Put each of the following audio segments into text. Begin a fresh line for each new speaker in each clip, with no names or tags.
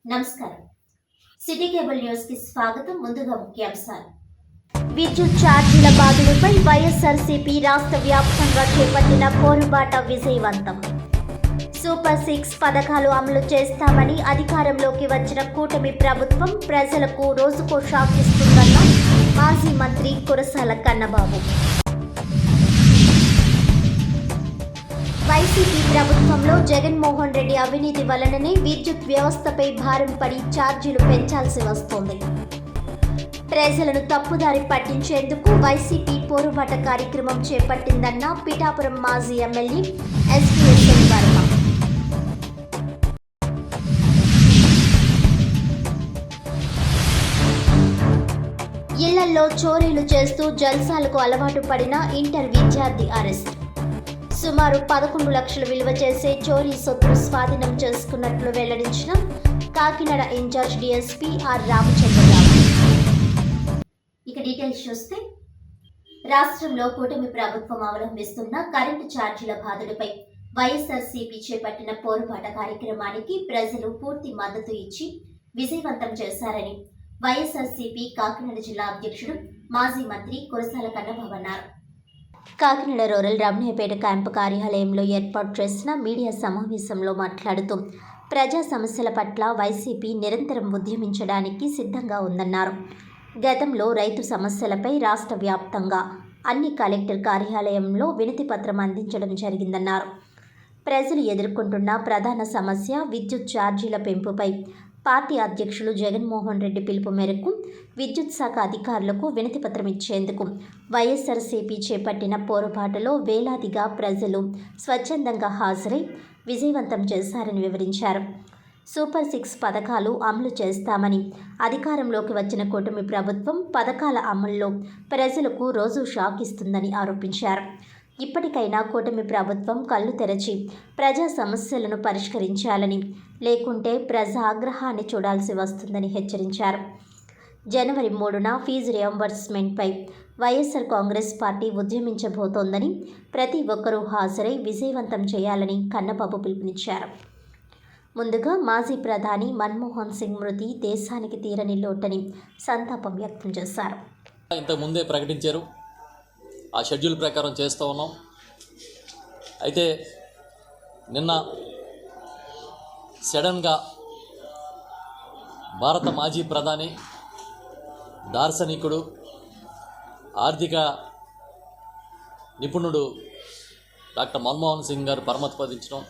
నమస్కారం. City cable news కి స్వాగతం. ముందుగా ముఖ్యాంశాలు.
విద్యుత్ ఛార్జీల బాధలపై వైఎస్ఆర్సీపీ రాష్ట్ర వ్యాప్తంగా చేపట్టిన పోరుబాట విజయవంతం. సూపర్ 6 పథకాలు అమలు చేస్తామని అధికారంలోకి వచ్చిన కూటమి ప్రభుత్వం ప్రజలకు రోజుకో షాక్ ఇస్తుందన్న మాజీ మంత్రి కురసాల కన్నబాబు. వైసీపీ ప్రభుత్వంలో జగన్మోహన్ రెడ్డి అవినీతి వలననే విద్యుత్ వ్యవస్థపై భారం పడి ఛార్జీలు పెంచాల్సి వస్తోంది. ప్రజలను తప్పుదారి పట్టించేందుకు వైసీపీ పోరుబాట కార్యక్రమం చేపట్టిందన్న పిఠాపురం మాజీ ఎమ్మెల్యే ఎస్పీఎస్ఎల్ వర్మ. ఇళ్లలో చోరీలు చేస్తూ జల్సాలకు అలవాటు పడిన ఇంటర్ విద్యార్థి అరెస్ట్. సుమారు 11 లక్షలు విలువ చేసే చోరీ సొత్తును స్వాధీనం చేసుకున్నట్లు వెల్లడించిన Kakinada incharge DSP R Ramachandrarao.
ఇక డీటెయిల్స్ చూస్తే, రాష్ట్రంలో కూటమి ప్రభుత్వం అవలంబిస్తున్న కరెంటు ఛార్జీల బాధలపై వైఎస్ఆర్సీపీ చేపట్టిన పోరుబాట కార్యక్రమానికి ప్రజలు పూర్తి మద్దతు ఇచ్చి విజయవంతం చేశారని వైఎస్ఆర్సీపీ కాకినాడ జిల్లా అధ్యక్షుడు మాజీ మంత్రి కురసాల కన్నబాబు అన్నారు.
కాకినాడ రూరల్ రమణయ్యపేట క్యాంపు కార్యాలయంలో ఏర్పాటు చేసిన మీడియా సమావేశంలో మాట్లాడుతూ ప్రజా సమస్యల పట్ల వైసీపీ నిరంతరం ఉద్యమించడానికి సిద్ధంగా ఉందన్నారు. గతంలో రైతు సమస్యలపై రాష్ట్ర వ్యాప్తంగా అన్ని కలెక్టర్ కార్యాలయంలో వినతి పత్రం అందించడం జరిగిందన్నారు. ప్రజలు ఎదుర్కొంటున్న ప్రధాన సమస్య విద్యుత్ ఛార్జీల పెంపుపై పార్టీ అధ్యక్షులు జగన్మోహన్ రెడ్డి పిలుపు మేరకు విద్యుత్ శాఖ అధికారులకు వినతిపత్రం ఇచ్చేందుకు వైఎస్ఆర్సీపీ చేపట్టిన పోరుబాటలో వేలాదిగా ప్రజలు స్వచ్ఛందంగా హాజరై విజయవంతం చేశారని వివరించారు. సూపర్ 6 పథకాలు అమలు చేస్తామని అధికారంలోకి వచ్చిన కూటమి ప్రభుత్వం పథకాల అమల్లో ప్రజలకు రోజు షాక్ ఇస్తుందని ఆరోపించారు. ఇప్పటికైనా కూటమి ప్రభుత్వం కళ్ళు తెరచి ప్రజా సమస్యలను పరిష్కరించాలని, లేకుంటే ప్రజా ఆగ్రహాన్ని చూడాల్సి వస్తుందని హెచ్చరించారు. జనవరి 3న ఫీజు రియంబర్స్మెంట్పై వైఎస్ఆర్ కాంగ్రెస్ పార్టీ ఉద్యమించబోతోందని, ప్రతి ఒక్కరూ హాజరై విజయవంతం చేయాలని కన్నబాబు పిలుపునిచ్చారు. ముందుగా మాజీ ప్రధాని మన్మోహన్ సింగ్ మృతి దేశానికి తీరని లోటని సంతాపం వ్యక్తం చేశారు.
ఇంతకుముందే ప్రకటించారు, ఆ షెడ్యూల్ ప్రకారం చేస్తూ ఉన్నాం. అయితే నిన్న సడన్గా భారత మాజీ ప్రధాని, దార్శనికుడు, ఆర్థిక నిపుణుడు డాక్టర్ మన్మోహన్ సింగ్ గారు పరమపదించడం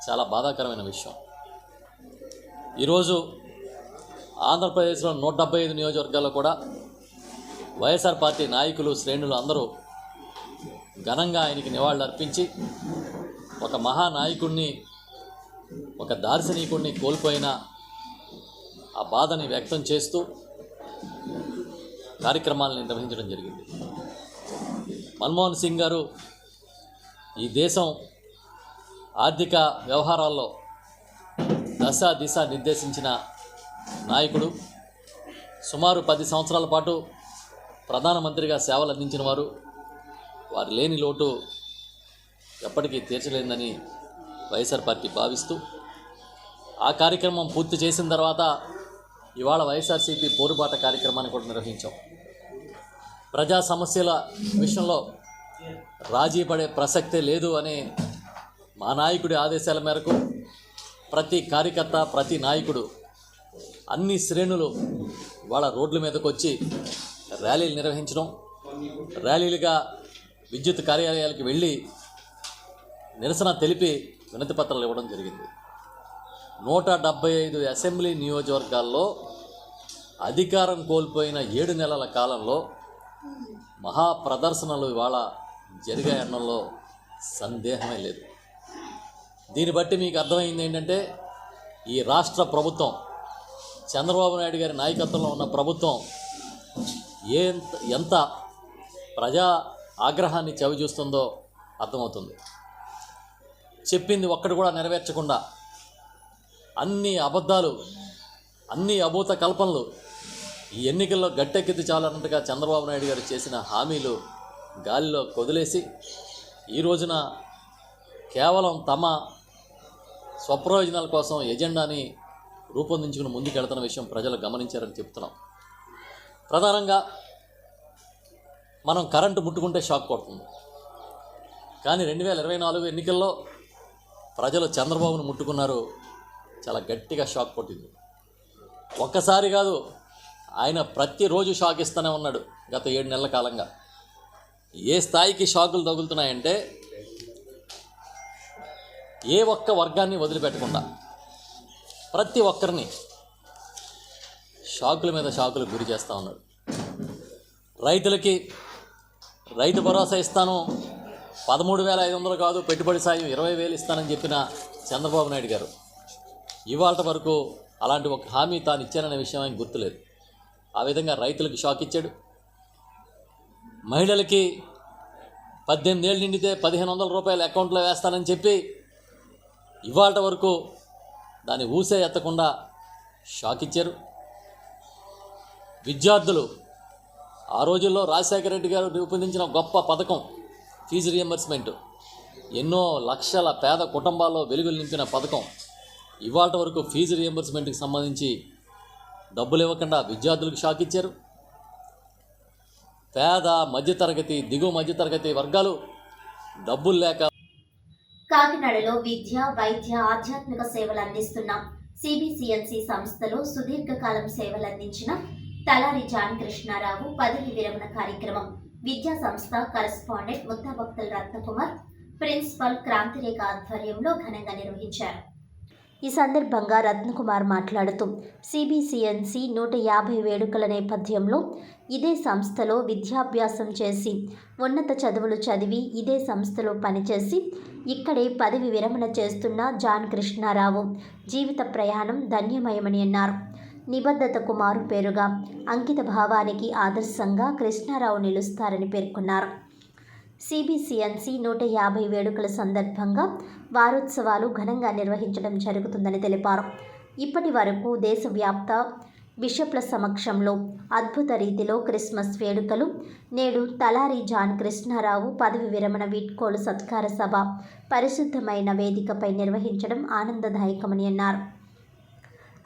చాలా బాధాకరమైన విషయం. ఈరోజు ఆంధ్రప్రదేశ్లో 175 నియోజకవర్గాల్లో కూడా వైఎస్ఆర్ పార్టీ నాయకులు, శ్రేణులు అందరూ ఘనంగా ఆయనకి నివాళులు అర్పించి ఒక మహానాయకుడిని, ఒక దార్శనికుడిని కోల్పోయిన ఆ బాధని వ్యక్తం చేస్తూ కార్యక్రమాలను నిర్వహించడం జరిగింది. మన్మోహన్ సింగ్ గారు ఈ దేశం ఆర్థిక వ్యవహారాల్లో దిశ నిర్దేశించిన నాయకుడు. సుమారు 10 సంవత్సరాల పాటు ప్రధానమంత్రిగా సేవలు అందించిన వారు. వారు లేని లోటు ఎప్పటికీ తీర్చలేదని వైఎస్ఆర్ పార్టీ భావిస్తూ ఆ కార్యక్రమం పూర్తి చేసిన తర్వాత ఇవాళ వైఎస్ఆర్సీపీ పోరుబాట కార్యక్రమాన్ని కూడా నిర్వహించాం. ప్రజా సమస్యల విషయంలో రాజీ పడే ప్రసక్తే లేదు అనే మా నాయకుడి ఆదేశాల మేరకు ప్రతి కార్యకర్త, ప్రతి నాయకుడు, అన్ని శ్రేణులు ఇవాళ రోడ్ల మీదకు వచ్చి ర్యాలీలు నిర్వహించడం, ర్యాలీలుగా విద్యుత్ కార్యాలయాలకు వెళ్ళి నిరసన తెలిపి వినతి పత్రాలు ఇవ్వడం జరిగింది. 175 అసెంబ్లీ నియోజకవర్గాల్లో అధికారం కోల్పోయిన 7 నెలల కాలంలో మహాప్రదర్శనలు ఇవాళ జరిగాయనడంలో సందేహమే లేదు. దీన్ని బట్టి మీకు అర్థమైంది ఏంటంటే, ఈ రాష్ట్ర ప్రభుత్వం, చంద్రబాబు నాయుడు గారి నాయకత్వంలో ఉన్న ప్రభుత్వం ఎంత ప్రజా ఆగ్రహాన్ని చవిచూస్తుందో అర్థమవుతుంది. చెప్పింది ఒక్కటి కూడా నెరవేర్చకుండా అన్ని అబద్ధాలు, అన్ని అభూత కల్పనలు ఈ ఎన్నికల్లో గట్టెక్కితే చాలన్నట్టుగా చంద్రబాబు నాయుడు గారు చేసిన హామీలు గాలిలో కొదిలేసి ఈ రోజున కేవలం తమ స్వప్రయోజనాల కోసం ఎజెండాని రూపొందించుకుని ముందుకెళ్తున్న విషయం ప్రజలు గమనించారని చెప్తున్నాం. ప్రధానంగా మనం కరెంటు ముట్టుకుంటే షాక్ కొడుతుంది. కానీ 2024 ఎన్నికల్లో ప్రజలు చంద్రబాబును ముట్టుకున్నారు, చాలా గట్టిగా షాక్ కొట్టింది. ఒక్కసారి కాదు, ఆయన ప్రతిరోజు షాక్ ఇస్తూనే ఉన్నాడు గత 7 నెలల కాలంగా. ఏ స్థాయికి షాకులు తగులుతున్నాయంటే ఏ ఒక్క వర్గాన్ని వదిలిపెట్టకుండా ప్రతి ఒక్కరిని షాకుల మీద షాకులకు గురి చేస్తూ ఉన్నాడు. రైతులకి రైతు భరోసా ఇస్తాను, 13,500 కాదు పెట్టుబడి సాయం 20,000 ఇస్తానని చెప్పిన చంద్రబాబు నాయుడు గారు ఇవాళ వరకు అలాంటి ఒక హామీ తాను ఇచ్చాననే విషయం ఆయన గుర్తులేదు. ఆ విధంగా రైతులకు షాక్ ఇచ్చాడు. మహిళలకి 18 ఏళ్ళు నిండితే 1,500 రూపాయలు అకౌంట్లో వేస్తానని చెప్పి ఇవాళ వరకు దాన్ని ఊసే ఎత్తకుండా షాక్ ఇచ్చారు. విద్యార్థులు ఆ రోజుల్లో రాజశేఖర రెడ్డి గారు రూపొందించిన గొప్ప పథకం ఫీజు రియంబర్స్మెంట్, ఎన్నో లక్షల పేద కుటుంబాల్లో వెలుగులు నింపిన పథకం. ఇవాళ వరకు ఫీజు రియంబర్స్మెంట్కి సంబంధించి డబ్బులు ఇవ్వకుండా విద్యార్థులకు షాక్ ఇచ్చారు. పేద మధ్యతరగతి దిగువ మధ్యతరగతి వర్గాలు డబ్బులు లేక
కాకినాడలో విద్య, వైద్య, ఆధ్యాత్మిక సేవలు అందిస్తున్న సిబిసిఎన్సి సంస్థలో సుదీర్ఘకాలం సేవలందించిన తలారి జాన్ కృష్ణారావు పదవి విరమణ కార్యక్రమం విద్యా సంస్థ కరెస్పాండెంట్ ముత్తాభక్తుల రత్నకుమార్, ప్రిన్సిపల్ క్రాంతిరేఖ ఆధ్వర్యంలో ఘనంగా నిర్వహించారు.
ఈ సందర్భంగా రత్నకుమార్ మాట్లాడుతూ సిబిసిఎన్సి 150 వేడుకల నేపథ్యంలో ఇదే సంస్థలో విద్యాభ్యాసం చేసి ఉన్నత చదువులు చదివి ఇదే సంస్థలో పనిచేసి ఇక్కడే పదవి విరమణ చేస్తున్న జాన్ కృష్ణారావు జీవిత ప్రయాణం ధన్యమయమని అన్నారు. నిబద్ధతకు మారుపేరుగా అంకిత భావానికి ఆదర్శంగా కృష్ణారావు నిలుస్తారని పేర్కొన్నారు. సిబిసిఎన్సి 150 వేడుకల సందర్భంగా వారోత్సవాలు ఘనంగా నిర్వహించడం జరుగుతుందని తెలిపారు. ఇప్పటి వరకు దేశవ్యాప్త బిషప్ల సమక్షంలో అద్భుత రీతిలో క్రిస్మస్ వేడుకలు, నేడు తలారి జాన్ కృష్ణారావు పదవి విరమణ వీడ్కోలు సత్కార సభ పరిశుద్ధమైన వేదికపై నిర్వహించడం ఆనందదాయకమని అన్నారు.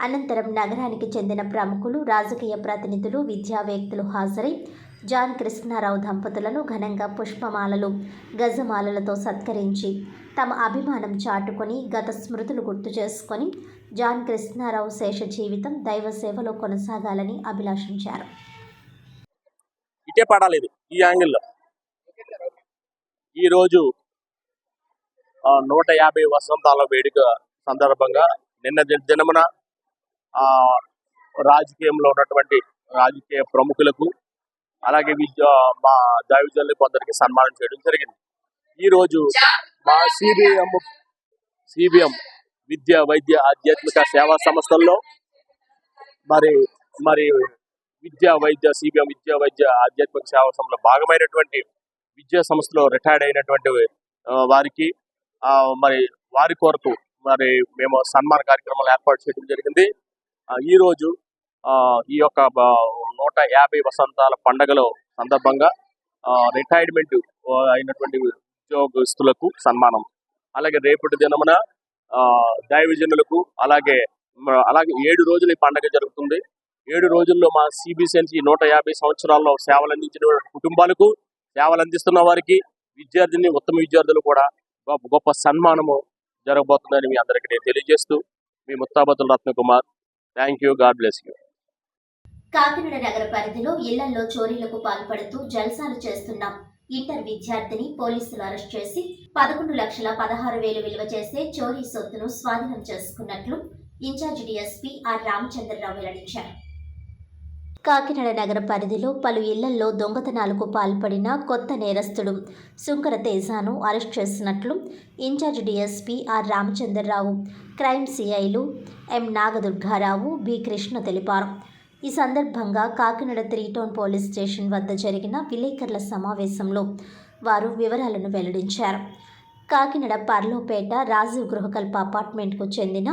అనంతరం నగరానికి చెందిన ప్రముఖులు, రాజకీయ ప్రతినిధులు, విద్యావేత్తలు హాజరై జాన్ కృష్ణారావు దంపతులను ఘనంగా పుష్పమాలలు, గజమాలలతో సత్కరించి తమ అభిమానం చాటుకొని గత స్మృతులు గుర్తు చేసుకొని జాన్ కృష్ణారావు శేష జీవితం దైవ సేవలో కొనసాగాలని అభిలాషించారు.
ఇటే పడాలేదు ఈ యాంగిల్లో. ఈరోజు 150 వసంతాల వేడుక సందర్భంగా నిన్న దినమున రాజకీయంలో ఉన్నటువంటి రాజకీయ ప్రముఖులకు అలాగే మా దైవజనులకు కొందరికి సన్మానం చేయడం జరిగింది. ఈరోజు మా సిబిఎం విద్య, వైద్య, ఆధ్యాత్మిక సేవా సంస్థల్లో మరి విద్యా వైద్య సిబిఎం విద్యా వైద్య ఆధ్యాత్మిక సేవా సంస్థలో భాగమైనటువంటి విద్యా సంస్థలో రిటైర్డ్ అయినటువంటి వారికి మరి వారి కొరకు మరి మేము సన్మాన కార్యక్రమాలు ఏర్పాటు చేయడం జరిగింది. ఈరోజు ఈ యొక్క 150 వసంతాల పండుగలో సందర్భంగా రిటైర్మెంట్ అయినటువంటి ఉద్యోగస్తులకు సన్మానం, అలాగే రేపటి దినమున దైవజనులకు అలాగే 7 రోజులు ఈ పండుగ జరుగుతుంది. 7 రోజుల్లో మా సిబిసిఎన్సి 150 సంవత్సరాల్లో సేవలు అందించిన కుటుంబాలకు, సేవలు అందిస్తున్న వారికి, ఉత్తమ విద్యార్థులు కూడా గొప్ప సన్మానము జరగబోతుందని మీ అందరికీ నేను తెలియజేస్తూ మీ Muttabatula Ratnakumar. Thank you. God bless you.
Kakinada నగర పరిధిలో ఇళ్లలో చోరీలకు పాల్పడుతూ జల్సాలు చేస్తున్న ఇంటర్ విద్యార్థిని పోలీసులు అరెస్ట్ చేసి 11,16,000 విలువ చేసే చోరీ సొత్తును స్వాధీనం చేసుకున్నట్లు ఇన్ఛార్జి డీఎస్పీ ఆర్ రామచంద్రరావు వెల్లడించారు.
కాకినాడ నగర పరిధిలో పలు ఇళ్లలో దొంగతనాలకు పాల్పడిన కొత్త నేరస్తుడు సుంకర తేజాను అరెస్ట్ చేసినట్లు in charge DSP R Ramachandrarao, crime సిఐలు ఎం నాగదుర్గారావు, బి కృష్ణ తెలిపారు. ఈ సందర్భంగా కాకినాడ 3 టౌన్ పోలీస్ స్టేషన్ వద్ద జరిగిన విలేకరుల సమావేశంలో వారు వివరాలను వెల్లడించారు. కాకినాడ పర్లోపేట రాజీవ్ గృహకల్ప అపార్ట్మెంట్కు చెందిన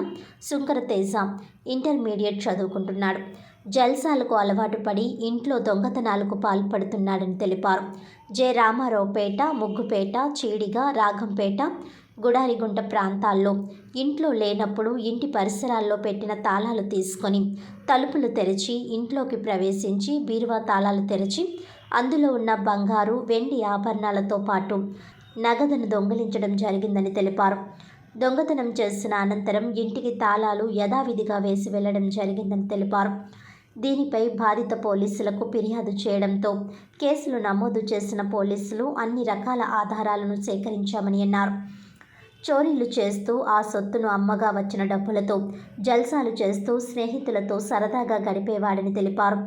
సుంకర తేజ ఇంటర్మీడియట్ చదువుకుంటున్నాడు. జల్సాలకు అలవాటు పడి ఇంట్లో దొంగతనాలకు పాల్పడుతున్నాడని తెలిపారు. జె రామారావుపేట, ముగ్గుపేట, చీడిగ, రాగంపేట, గుడారిగుంట ప్రాంతాల్లో ఇంట్లో లేనప్పుడు ఇంటి పరిసరాల్లో పెట్టిన తాళాలు తీసుకొని తలుపులు తెరిచి ఇంట్లోకి ప్రవేశించి బీరువా తాళాలు తెరిచి అందులో ఉన్న బంగారు వెండి ఆభరణాలతో పాటు నగదును దొంగిలించడం జరిగిందని తెలిపారు. దొంగతనం చేసిన అనంతరం ఇంటికి తాళాలు యథావిధిగా వేసి వెళ్లడం జరిగిందని తెలిపారు. దీనిపై బాధిత పోలీసులకు ఫిర్యాదు చేయడంతో కేసులు నమోదు చేసిన పోలీసులు అన్ని రకాల ఆధారాలను సేకరించామని అన్నారు. చోరీలు చేస్తూ ఆ సొత్తును అమ్మగా వచ్చిన డబ్బులతో జల్సాలు చేస్తూ స్నేహితులతో సరదాగా గడిపేవాడని తెలిపారు.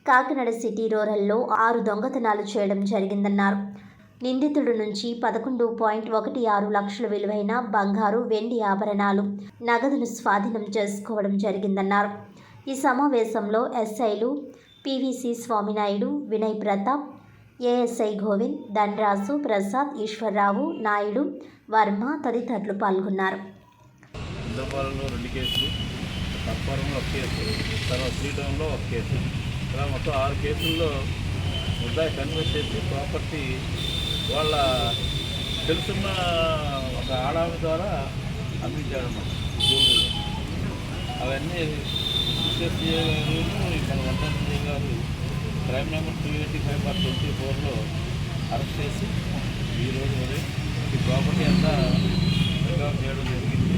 కాకినాడ సిటీ రూరల్లో 6 దొంగతనాలు చేయడం జరిగిందన్నారు. నిందితుడి నుంచి 11.16 లక్షల విలువైన బంగారు వెండి ఆభరణాలు నగదును స్వాధీనం చేసుకోవడం జరిగిందన్నారు. ఈ సమావేశంలో ఎస్ఐలు పివిసి స్వామినాయుడు, వినయ్ ప్రతాప్, ఏఎస్ఐ గోవింద్, ధనరాజు, ప్రసాద్, ఈశ్వర్రావు, నాయుడు, వర్మ తదితరులు పాల్గొన్నారు.
ఇంద్రపాలెంలో 2 కేసులు, తత్వరంలో 1 కేసు, తర్వాత శ్రీటౌన్లో 1 కేసు, ఇలా మొత్తం 6 కేసుల్లో ముద్దాయి కన్వెస్ట్ చేసి ప్రాపర్టీ వాళ్ళ తెలుసున్న ఒక ఆడామి ద్వారా అమ్మించాడన్నమాట. గోల్డ్లో అవన్నీ సిఏ గారు మన 110 గారు క్రైమ్ నెంబర్ 285/24లో అరెస్ట్ చేసి ఈరోజు ఉదయం ఈ ప్రాపర్టీ అంతా రికవర్ చేయడం జరిగింది.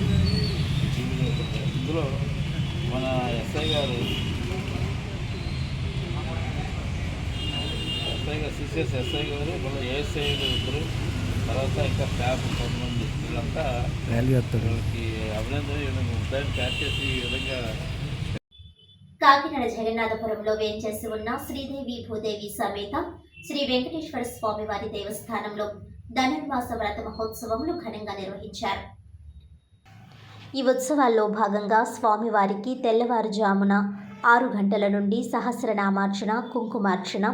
ఇందులో మన ఎస్ఐ గారు సిసిఎస్ ఎస్ఐ గారు, మళ్ళీ ఏఎస్ఐ ఇద్దరు, తర్వాత ఇంకా స్టాఫ్ కొంతమంది వీళ్ళంతా వీళ్ళకి అభినందన ముద్దాయిని క్యాచ్ చేసి ఈ విధంగా.
కాకినాడ జగన్నాథపురంలో వేంచేసి ఉన్న శ్రీదేవి భూదేవి సమేత శ్రీ వెంకటేశ్వర స్వామి వారి దేవస్థానంలో ధనుర్మాస వ్రత మహోత్సవములు ఘనంగా నిర్వహించారు.
ఈ ఉత్సవాల్లో భాగంగా స్వామివారికి తెల్లవారుజామున 6 గంటల నుండి సహస్రనామార్చన, కుంకుమార్చన,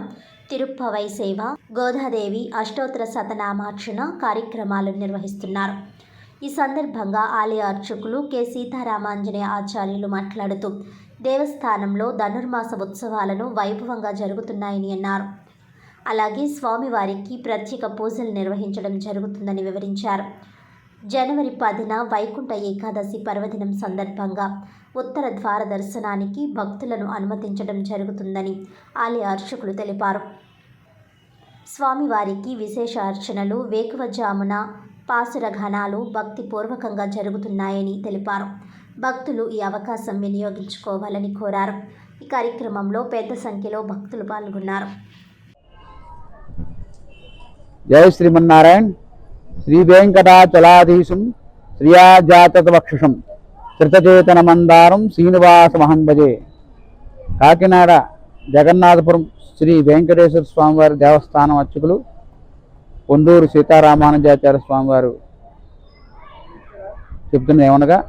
తిరుప్పవై సేవ, గోదాదేవి అష్టోత్తర శతనామార్చన కార్యక్రమాలు నిర్వహిస్తున్నారు. ఈ సందర్భంగా ఆలయ అర్చకులు కె సీతారామాంజనేయ ఆచార్యులు మాట్లాడుతూ దేవస్థానంలో ధనుర్మాస ఉత్సవాలను వైభవంగా జరుగుతున్నాయని అన్నారు. అలాగే స్వామివారికి ప్రత్యేక పూజలు నిర్వహించడం జరుగుతుందని వివరించారు. జనవరి 10న వైకుంఠ ఏకాదశి పర్వదినం సందర్భంగా ఉత్తర ద్వార దర్శనానికి భక్తులను అనుమతించడం జరుగుతుందని ఆలయ అర్చకులు తెలిపారు. స్వామివారికి విశేష అర్చనలు వేకువజామున పాసుర ఘనాలు భక్తిపూర్వకంగా జరుగుతున్నాయని తెలిపారు. భక్తులు ఈ అవకాశం వినియోగించుకోవాలని కోరారు. ఈ కార్యక్రమంలో పెద్ద సంఖ్యలో భక్తులు పాల్గొన్నారు.
జై శ్రీమన్నారాయణ. శ్రీ వెంకటాచలాధీశం శ్రియాజాతవక్షుషం త్రితచేతన మందారం శ్రీనివాసమహం భజే. కాకినాడ జగన్నాథపురం శ్రీ వెంకటేశ్వర స్వామివారి దేవస్థానం అర్చకులు పొందూరు సీతారామానుజాచార్య స్వామివారు చెప్తున్నది ఏమనగా,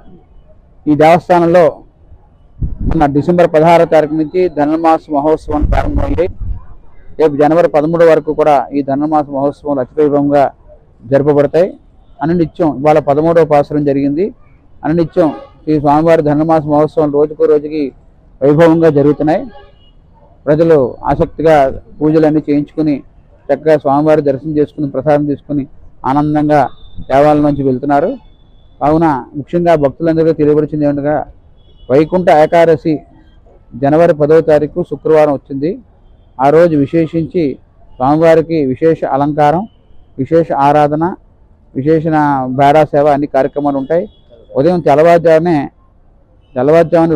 ఈ దేవస్థానంలో మొన్న డిసెంబర్ 16వ తారీఖు నుంచి ధనుర్మాస మహోత్సవం ప్రారంభమయ్యాయి. రేపు జనవరి 13 వరకు కూడా ఈ ధనుర్మాస మహోత్సవం అతివైభవంగా జరపబడతాయి. అనునిత్యం ఇవాళ 13వ పాసురం జరిగింది. అనునిత్యం ఈ స్వామివారి ధనుర్మాస మహోత్సవం రోజుకో రోజుకి వైభవంగా జరుగుతున్నాయి. ప్రజలు ఆసక్తిగా పూజలన్నీ చేయించుకుని చక్కగా స్వామివారి దర్శనం చేసుకుని ప్రసాదం తీసుకుని ఆనందంగా దేవాలయం నుంచి వెళ్తున్నారు. కావున ముఖ్యంగా భక్తులందరికీ తెలియపరిచింది ఏమనగా, వైకుంఠ ఏకాదశి జనవరి 10వ తారీఖు శుక్రవారం వచ్చింది. ఆ రోజు విశేషించి స్వామివారికి విశేష అలంకారం, విశేష ఆరాధన, విశేష బేడా సేవ అన్ని కార్యక్రమాలు ఉంటాయి. ఉదయం తెల్లవారుజామున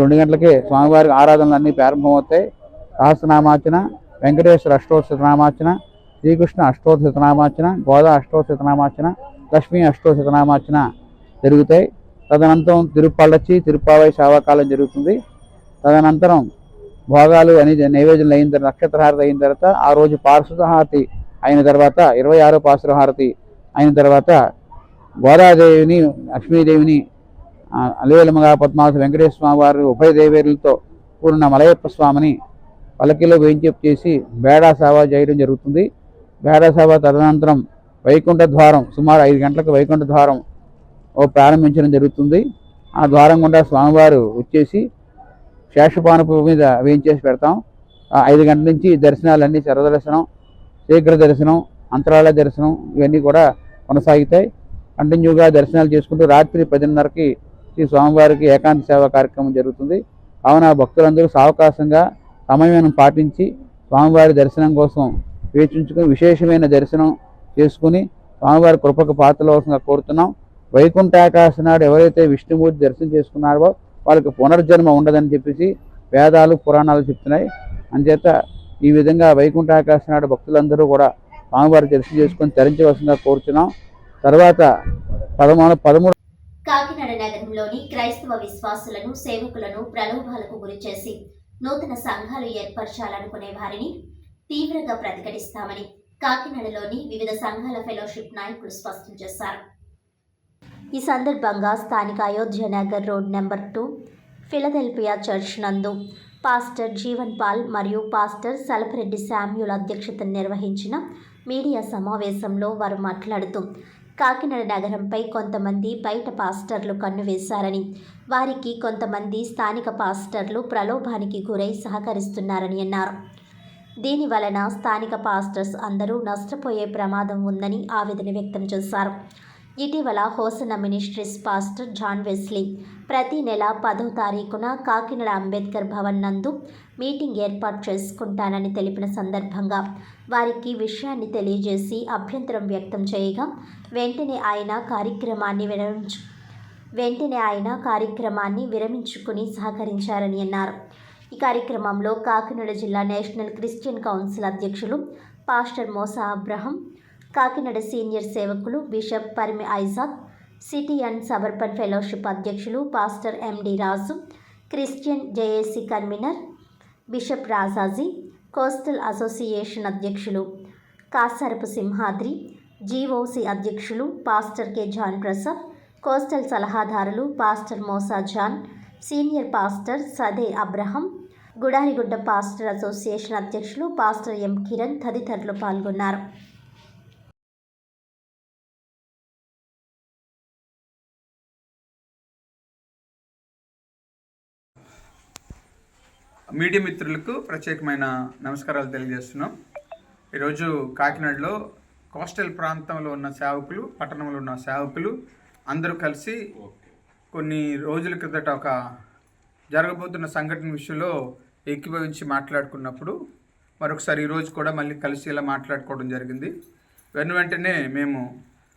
2 గంటలకే స్వామివారి ఆరాధనలు అన్నీ ప్రారంభమవుతాయి. సహస్రనామార్చన, వెంకటేశ్వర అష్టోత్తర శతనామార్చన, శ్రీకృష్ణ అష్టోత్తర శతనామార్చన, గోదా అష్టోత్తర శతనామార్చన, లక్ష్మీ అష్టోత్తర శతనామార్చన జరుగుతాయి. తదనంతరం తిరుప్పావై సేవాకాలం జరుగుతుంది. తదనంతరం భోగాలు అని నైవేద్యం అయిన తర్వాత, నక్షత్రహారతి అయిన తర్వాత, ఆ రోజు పార్శ్వహారతి అయిన తర్వాత, 26వ పార్శ్వహారతి అయిన తర్వాత గోదాదేవిని, లక్ష్మీదేవిని, అలివేలమ్మగా పద్మావతి వెంకటేశ్వర స్వామి వారి ఉభయ దేవేరులతో కూడిన మలయప్ప స్వామిని పల్లకిలో వేయించేపు చేసి బేడా సేవ చేయడం జరుగుతుంది. బేడా సేవ తదనంతరం వైకుంఠ ద్వారం సుమారు 5 గంటలకు వైకుంఠ ద్వారం ప్రారంభించడం జరుగుతుంది. ఆ ద్వారం గుండా స్వామివారు వచ్చేసి శేషపానపు మీద వేయించేసి పెడతాం. 5 గంటల నుంచి దర్శనాలన్నీ సర్వదర్శనం, శీఘ్ర దర్శనం, అంతరాళ దర్శనం ఇవన్నీ కూడా కొనసాగుతాయి. కంటిన్యూగా దర్శనాలు చేసుకుంటూ రాత్రి 10:30కి శ్రీ స్వామివారికి ఏకాంత సేవ కార్యక్రమం జరుగుతుంది. కావున భక్తులందరూ సావకాశంగా సమయం పాటించి స్వామివారి దర్శనం కోసం వేచించుకుని విశేషమైన దర్శనం చేసుకుని స్వామివారి కృపకు పాత్రలవలసిందిగా కోరుతున్నాం. వైకుంఠాకాశ నాడు ఎవరైతే విష్ణుమూర్తి దర్శనం చేసుకున్నారో వాళ్ళకి పునర్జన్మ ఉండదని చెప్పేసి వేదాలు పురాణాలు చెప్తున్నాయి. అంచేత ఈ విధంగా వైకుంఠాకాశ నాడు భక్తులందరూ కూడా స్వామివారి దర్శనం చేసుకొని తరించవలసిందిగా కోరుతున్నాం. తర్వాత 13
కాకినాడ నగరంలోని క్రైస్తవ విశ్వాసులను సేవకులను ప్రలోభాలకు గురిచేసి నూతన సంఘాలు ఏర్పరచాలనుకునే వారిని తీవ్రంగా ప్రతిఘటిస్తామని కాకినాడలోని వివిధ సంఘాల ఫెలోషిప్ నాయకులు స్పష్టం చేశారు.
ఈ సందర్భంగా స్థానిక Ayodhya Nagar road number 2 Philadelphia church నందు పాస్టర్ జీవన్ పాల్ మరియు పాస్టర్ సలపరెడ్డి శామ్యూల్ అధ్యక్షతన నిర్వహించిన మీడియా సమావేశంలో వారు మాట్లాడుతూ కాకినాడ నగరంపై కొంతమంది బయట పాస్టర్లు కన్నువేశారని, వారికి కొంతమంది స్థానిక పాస్టర్లు ప్రలోభానికి గురై సహకరిస్తున్నారని అన్నారు. దీని వలన స్థానిక పాస్టర్స్ అందరూ నష్టపోయే ప్రమాదం ఉందని ఆవేదన వ్యక్తం చేశారు. ఇటీవల Hosanna Ministries pastor John Wesley ప్రతి నెల 10వ తారీఖున కాకినాడ అంబేద్కర్ భవన్ నందు మీటింగ్ ఏర్పాటు చేసుకుంటానని తెలిపిన సందర్భంగా వారికి విషయాన్ని తెలియజేసి అభ్యంతరం వ్యక్తం చేయగా వెంటనే ఆయన కార్యక్రమాన్ని విరమించుకుని సహకరించారని అన్నారు. ఈ కార్యక్రమంలో కాకినాడ జిల్లా నేషనల్ క్రిస్టియన్ కౌన్సిల్ అధ్యక్షులు pastor Mosa Abraham, Kakinada senior సేవకులు bishop Parimi Isaac, city and suburban fellowship అధ్యక్షులు pastor MD Raju, christian JAC convener bishop Rajaji, coastal association అధ్యక్షులు కాసరపు సింహాద్రి, జీఓసీ అధ్యక్షులు pastor K John Prasad, coastal సలహాదారులు pastor Mosa John, senior pastor Sade Abraham, Gudarigudda pastor association అధ్యక్షులు pastor M Kiran తదితరులు పాల్గొన్నారు.
Media మిత్రులకు ప్రత్యేకమైన నమస్కారాలు తెలియజేస్తున్నాం. ఈరోజు కాకినాడలో కోస్టల్ ప్రాంతంలో ఉన్న సేవకులు, పట్టణంలో ఉన్న సేవకులు అందరూ కలిసి కొన్ని రోజుల క్రితట ఒక జరగబోతున్న సంఘటన విషయంలో ఏకీభవించి మాట్లాడుకున్నప్పుడు మరొకసారి ఈరోజు కూడా మళ్ళీ కలిసి ఇలా మాట్లాడుకోవడం జరిగింది. వెంటనే మేము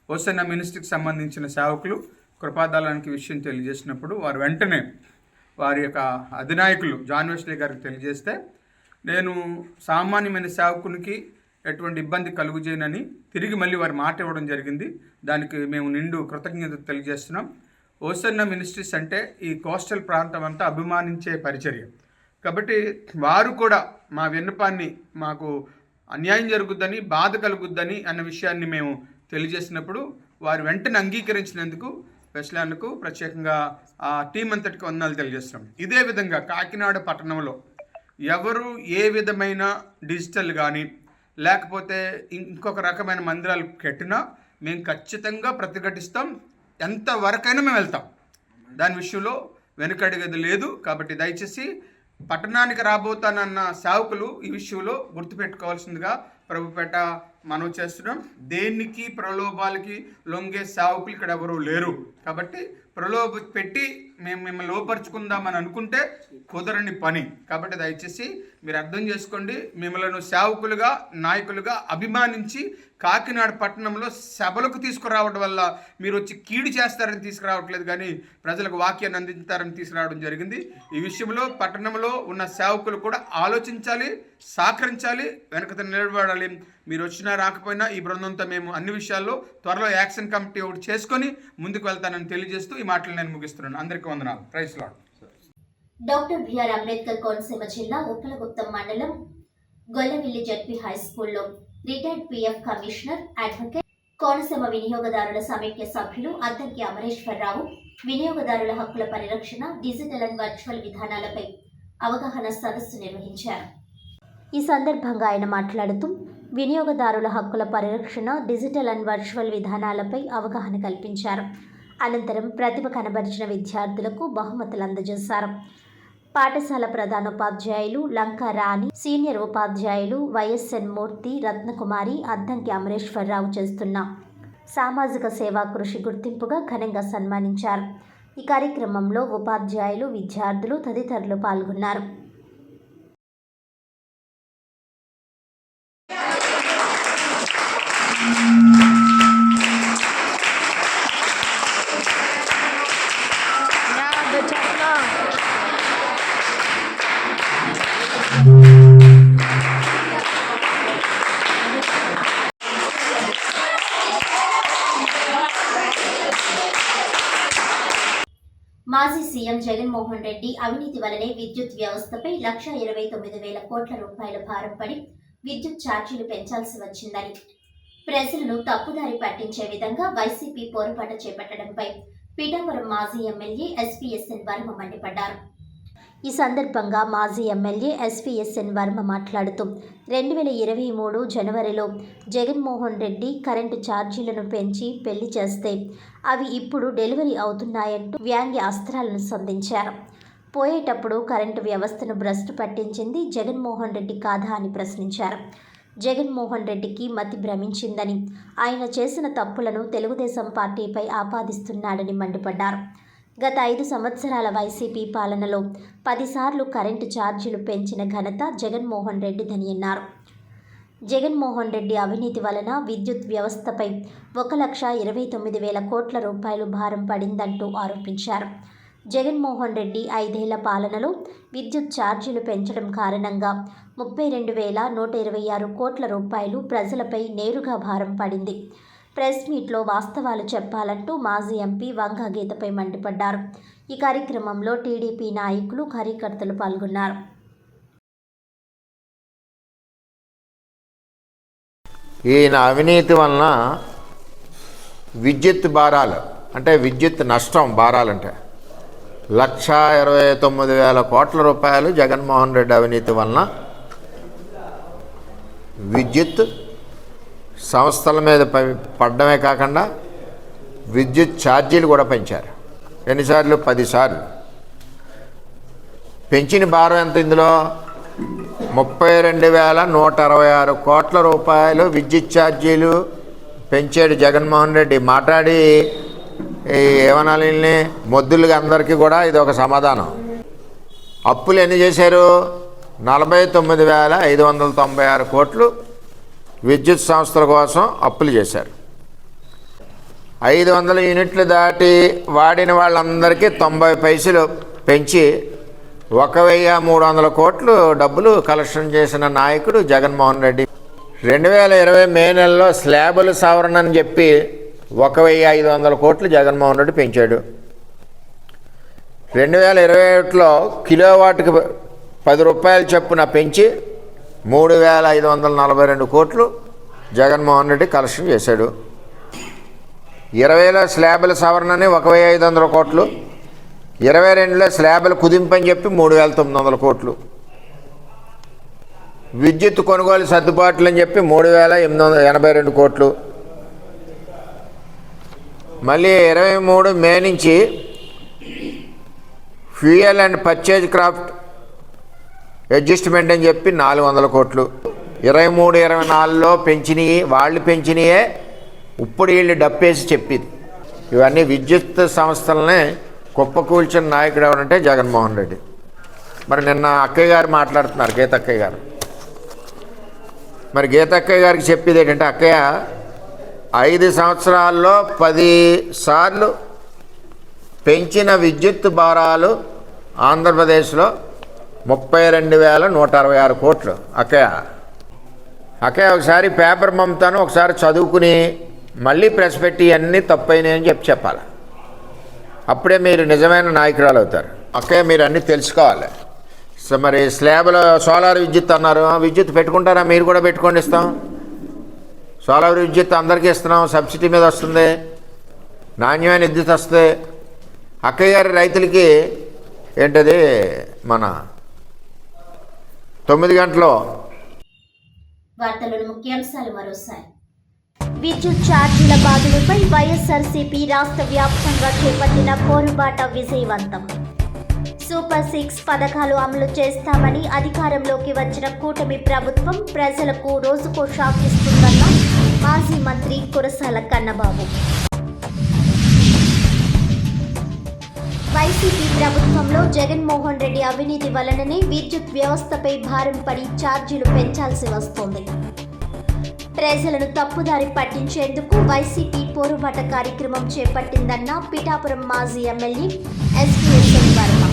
హోసన్న మినిస్ట్రీకి సంబంధించిన సేవకులు కృపాదాలానికి విషయం తెలియజేసినప్పుడు వారు వెంటనే వారి యొక్క అధినాయకులు జాన్ వెస్లీ గారికి తెలియజేస్తే, నేను సామాన్యమైన సేవకునికి ఎటువంటి ఇబ్బంది కలుగుజేయనని తిరిగి మళ్ళీ వారి మాట ఇవ్వడం జరిగింది. దానికి మేము నిండు కృతజ్ఞత తెలియజేస్తున్నాం. హోసన్న మినిస్ట్రీస్ అంటే ఈ కోస్టల్ ప్రాంతం అంతా అభిమానించే పరిచర్య కాబట్టి వారు కూడా మా విన్నపాన్ని, మాకు అన్యాయం జరుగుద్దని, బాధ కలుగుద్దని అన్న విషయాన్ని మేము తెలియజేసినప్పుడు వారు వెంటనే అంగీకరించినందుకు వెస్లాన్కు ప్రత్యేకంగా ఆ టీం అంతటికి వందనాలు తెలియజేస్తున్నాం. ఇదే విధంగా కాకినాడ పట్టణంలో ఎవరు ఏ విధమైన డిజిటల్ కానీ లేకపోతే ఇంకొక రకమైన మందిరాలు కట్టినా మేము ఖచ్చితంగా ప్రతిఘటిస్తాం. ఎంతవరకైనా మేము వెళ్తాం. దాని విషయంలో వెనుకడిగేది లేదు. కాబట్టి దయచేసి పట్టణానికి రాబోతానన్న సేవకులు ఈ విషయంలో గుర్తుపెట్టుకోవాల్సిందిగా ప్రభుపేట మనవి చేస్తున్నాం. దేనికి ప్రలోభాలకి లొంగే సేవకులు ఇక్కడ ఎవరు లేరు. కాబట్టి ప్రలోభ పెట్టి మేము మిమ్మల్ని లోపరుచుకుందామని అనుకుంటే కుదరని పని. కాబట్టి దయచేసి మీరు అర్థం చేసుకోండి. మిమ్మల్ని సేవకులుగా, నాయకులుగా అభిమానించి కాకినాడ పట్టణంలో సభలకు తీసుకురావడం వల్ల మీరు వచ్చి కీడు చేస్తారని తీసుకురావట్లేదు, కానీ ప్రజలకు వాక్యాన్ని అందించారని తీసుకురావడం జరిగింది. ఈ విషయంలో పట్టణంలో ఉన్న సేవకులు కూడా ఆలోచించాలి, సహకరించాలి, వెనకత నిలబడాలి. మీరు వచ్చినా రాకపోయినా ఈ బృందంతో మేము అన్ని విషయాల్లో త్వరలో యాక్షన్ కమిటీ ఒకటి చేసుకొని ముందుకు వెళ్తానని తెలియజేస్తూ ఈ మాటలు నేను ముగిస్తున్నాను. అందరికీ వందనాలు. Praise Lord.
Doctor BR Ambedkar Konaseema జిల్లా ఉప్పలగుప్తం మండలం గొల్లవిల్లి జడ్పీ హై స్కూల్లో retired PF commissioner advocate, Konaseema వినియోగదారుల సమైక్య సభ్యులు అద్దంకి అమరేశ్వరరావు వినియోగదారుల హక్కుల పరిరక్షణ, డిజిటల్ అండ్ వర్చువల్ విధానాలపై అవగాహన సదస్సు నిర్వహించారు.
ఈ సందర్భంగా ఆయన మాట్లాడుతూ వినియోగదారుల హక్కుల పరిరక్షణ, డిజిటల్ అండ్ వర్చువల్ విధానాలపై అవగాహన కల్పించారు. అనంతరం ప్రతిభ కనబరిచిన విద్యార్థులకు బహుమతులు అందజేశారు. పాఠశాల ప్రధానోపాధ్యాయులు లంకా రాణి, సీనియర్ ఉపాధ్యాయులు వైఎస్ఎన్ మూర్తి, రత్నకుమారి, అద్దంకి అమరేశ్వరరావు చేస్తున్న సామాజిక సేవా కృషి గుర్తింపుగా ఘనంగా సన్మానించారు. ఈ కార్యక్రమంలో ఉపాధ్యాయులు, విద్యార్థులు తదితరులు పాల్గొన్నారు.
మాజీ సీఎం జగన్మోహన్ రెడ్డి అవినీతి వలనే విద్యుత్ వ్యవస్థపై 1,29,000 కోట్ల రూపాయల భారం పడి విద్యుత్ ఛార్జీలు పెంచాల్సి వచ్చిందని, ప్రజలను తప్పుదారి పట్టించే విధంగా వైసీపీ పోరుబాట చేపట్టడంపై పిఠాపురం మాజీ ఎమ్మెల్యే ఎస్పీఎస్ఎన్ వర్మ మండిపడ్డారు.
ఈ సందర్భంగా మాజీ ఎమ్మెల్యే ఎస్పీఎస్ఎన్ వర్మ మాట్లాడుతూ 2023 జనవరిలో జగన్మోహన్ రెడ్డి కరెంటు ఛార్జీలను పెంచి పెళ్లి చేస్తే అవి ఇప్పుడు డెలివరీ అవుతున్నాయంటూ వ్యాంగ్య అస్త్రాలను సంధించారు. పోయేటప్పుడు కరెంటు వ్యవస్థను భ్రష్టు పట్టించింది జగన్మోహన్ రెడ్డి కాదా అని ప్రశ్నించారు. జగన్మోహన్ రెడ్డికి మతి భ్రమించిందని, ఆయన చేసిన తప్పులను తెలుగుదేశం పార్టీపై ఆపాదిస్తున్నాడని మండిపడ్డారు. గత 5 సంవత్సరాల వైసీపీ పాలనలో 10 సార్లు కరెంటు ఛార్జీలు పెంచిన ఘనత జగన్మోహన్ రెడ్డిదని అన్నారు. జగన్మోహన్ రెడ్డి అవినీతి వలన విద్యుత్ వ్యవస్థపై 1,29,000 కోట్ల రూపాయలు భారం పడిందంటూ ఆరోపించారు. జగన్మోహన్ రెడ్డి 5 ఏళ్ల పాలనలో విద్యుత్ ఛార్జీలు పెంచడం కారణంగా 32,126 కోట్ల రూపాయలు ప్రజలపై నేరుగా భారం పడింది. ప్రెస్ మీట్లో వాస్తవాలు చెప్పాలంటూ మాజీ ఎంపీ వంగ గీతపై మండిపడ్డారు. ఈ కార్యక్రమంలో టీడీపీ నాయకులు, కార్యకర్తలు పాల్గొన్నారు.
ఈయన అవినీతి వలన విద్యుత్ భారాలు అంటే విద్యుత్ నష్టం భారాలంటే 1,29,000 కోట్ల రూపాయలు జగన్మోహన్ రెడ్డి అవినీతి వలన విద్యుత్ సంస్థల మీద పడడమే కాకుండా విద్యుత్ ఛార్జీలు కూడా పెంచారు. ఎన్నిసార్లు? 10 సార్లు. పెంచిన భారం ఎంత ఇందులో? 32,126 కోట్ల రూపాయలు విద్యుత్ ఛార్జీలు పెంచాడు జగన్మోహన్ రెడ్డి. మాట్లాడి ఏమనాలి, మొద్దులుగా అందరికీ కూడా ఇది ఒక సమాధానం. అప్పులు ఎన్ని చేశారు? 49,596 కోట్లు విద్యుత్ సంస్థల కోసం అప్పులు చేశారు. 500 యూనిట్లు దాటి వాడిన వాళ్ళందరికీ 90 పైసలు పెంచి 1,300 కోట్లు డబ్బులు కలెక్షన్ చేసిన నాయకుడు జగన్మోహన్ రెడ్డి. 2020 మే నెలలో స్లాబుల సవరణ అని చెప్పి 1,500 కోట్లు జగన్మోహన్ రెడ్డి పెంచాడు. 2021లో కిలోవాట్కి 10 రూపాయల చొప్పున పెంచి 3,542 కోట్లు జగన్మోహన్ రెడ్డి కలెక్షన్ చేశాడు. 20లో స్లాబుల సవరణని 1,500 కోట్లు, 22లో స్లాబుల కుదింపని చెప్పి 3,900 కోట్లు, విద్యుత్ కొనుగోలు సర్దుబాట్లు అని చెప్పి 3,882 కోట్లు. మళ్ళీ 23 మే నుంచి fuel and purchase craft adjustment అని చెప్పి 400 కోట్లు. 23-24లో పెంచినవి వాళ్ళు పెంచినయే ఇప్పుడు వీళ్ళు డప్పేసి చెప్పింది. ఇవన్నీ విద్యుత్ సంస్థలనే కుప్పకూల్చిన నాయకుడు ఎవరంటే జగన్మోహన్ రెడ్డి. మరి నిన్న అక్కయ్య గారు మాట్లాడుతున్నారు, గీతక్కయ్య గారు. మరి గీతక్కయ్య గారికి చెప్పేది ఏంటంటే, అక్కయ్య 5 సంవత్సరాల్లో 10 సార్లు పెంచిన విద్యుత్ భారాలు ఆంధ్రప్రదేశ్లో 32,126 కోట్లు. అక్కయ్య ఒకసారి పేపర్ పంపుతాను, ఒకసారి చదువుకుని మళ్ళీ ప్రెస్ పెట్టి అన్నీ తప్పైనాయని చెప్పాలి. అప్పుడే మీరు నిజమైన నాయకురాలు అవుతారు. అక్కయ్య మీరు అన్నీ తెలుసుకోవాలి. సో మరి స్లాబ్లో సోలార్ విద్యుత్ అన్నారు, విద్యుత్ పెట్టుకుంటారా? మీరు కూడా పెట్టుకోండి, ఇస్తాం. సోలార్ విద్యుత్ అందరికీ ఇస్తున్నాం, సబ్సిడీ మీద వస్తుంది, నాణ్యమైన విద్యుత్ వస్తుంది. అక్కయ్య గారి రైతులకి ఏంటది మన 9 గంటలు.
వార్తలను ముఖ్యాంశాలు మరోసారి.
విద్యుత్ ఛార్జీల బాధలపై వైఎస్ఆర్సీపీ రాష్ట్ర వ్యాప్తంగా చేపట్టిన పోరుబాట విజయవంతం. సూపర్ 6 పథకాలు అమలు చేస్తామని అధికారంలోకి వచ్చిన కూటమి ప్రభుత్వం ప్రజలకు రోజుకో షాక్ ఇస్తుందన్న మాజీ మంత్రి కురసాల కన్నబాబు. వైసీపీ ప్రభుత్వంలో జగన్మోహన్ రెడ్డి అవినీతి వలననే విద్యుత్ వ్యవస్థపై భారం పడి ఛార్జీలు పెంచాల్సి వస్తోంది. ప్రజలను తప్పుదారి పట్టించేందుకు వైసీపీ పోరుబాట కార్యక్రమం చేపట్టిందన్న పిఠాపురం మాజీ ఎమ్మెల్యే ఎస్పీఎస్ఎన్ వర్మ.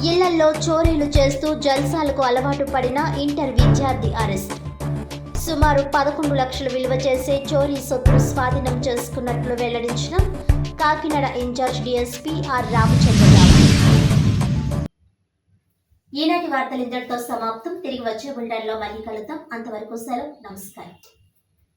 ఇళ్లల్లో చోరీలు చేస్తూ జల్సాలకు అలవాటు పడిన ఇంటర్ విద్యార్థి అరెస్ట్. సుమారు 11 లక్షలు విలువ చేసే చోరీ సొత్తును స్వాధీనం చేసుకున్నట్లు వెల్లడించిన Kakinada incharge DSP R Ramachandrarao.
ఈనాటి వార్తలు ఇంతటితో సమాప్తం. తిరిగి వచ్చే బులెటిన్లో మళ్ళీ కలుద్దాం. అంతవరకు సెలవు. నమస్కారం.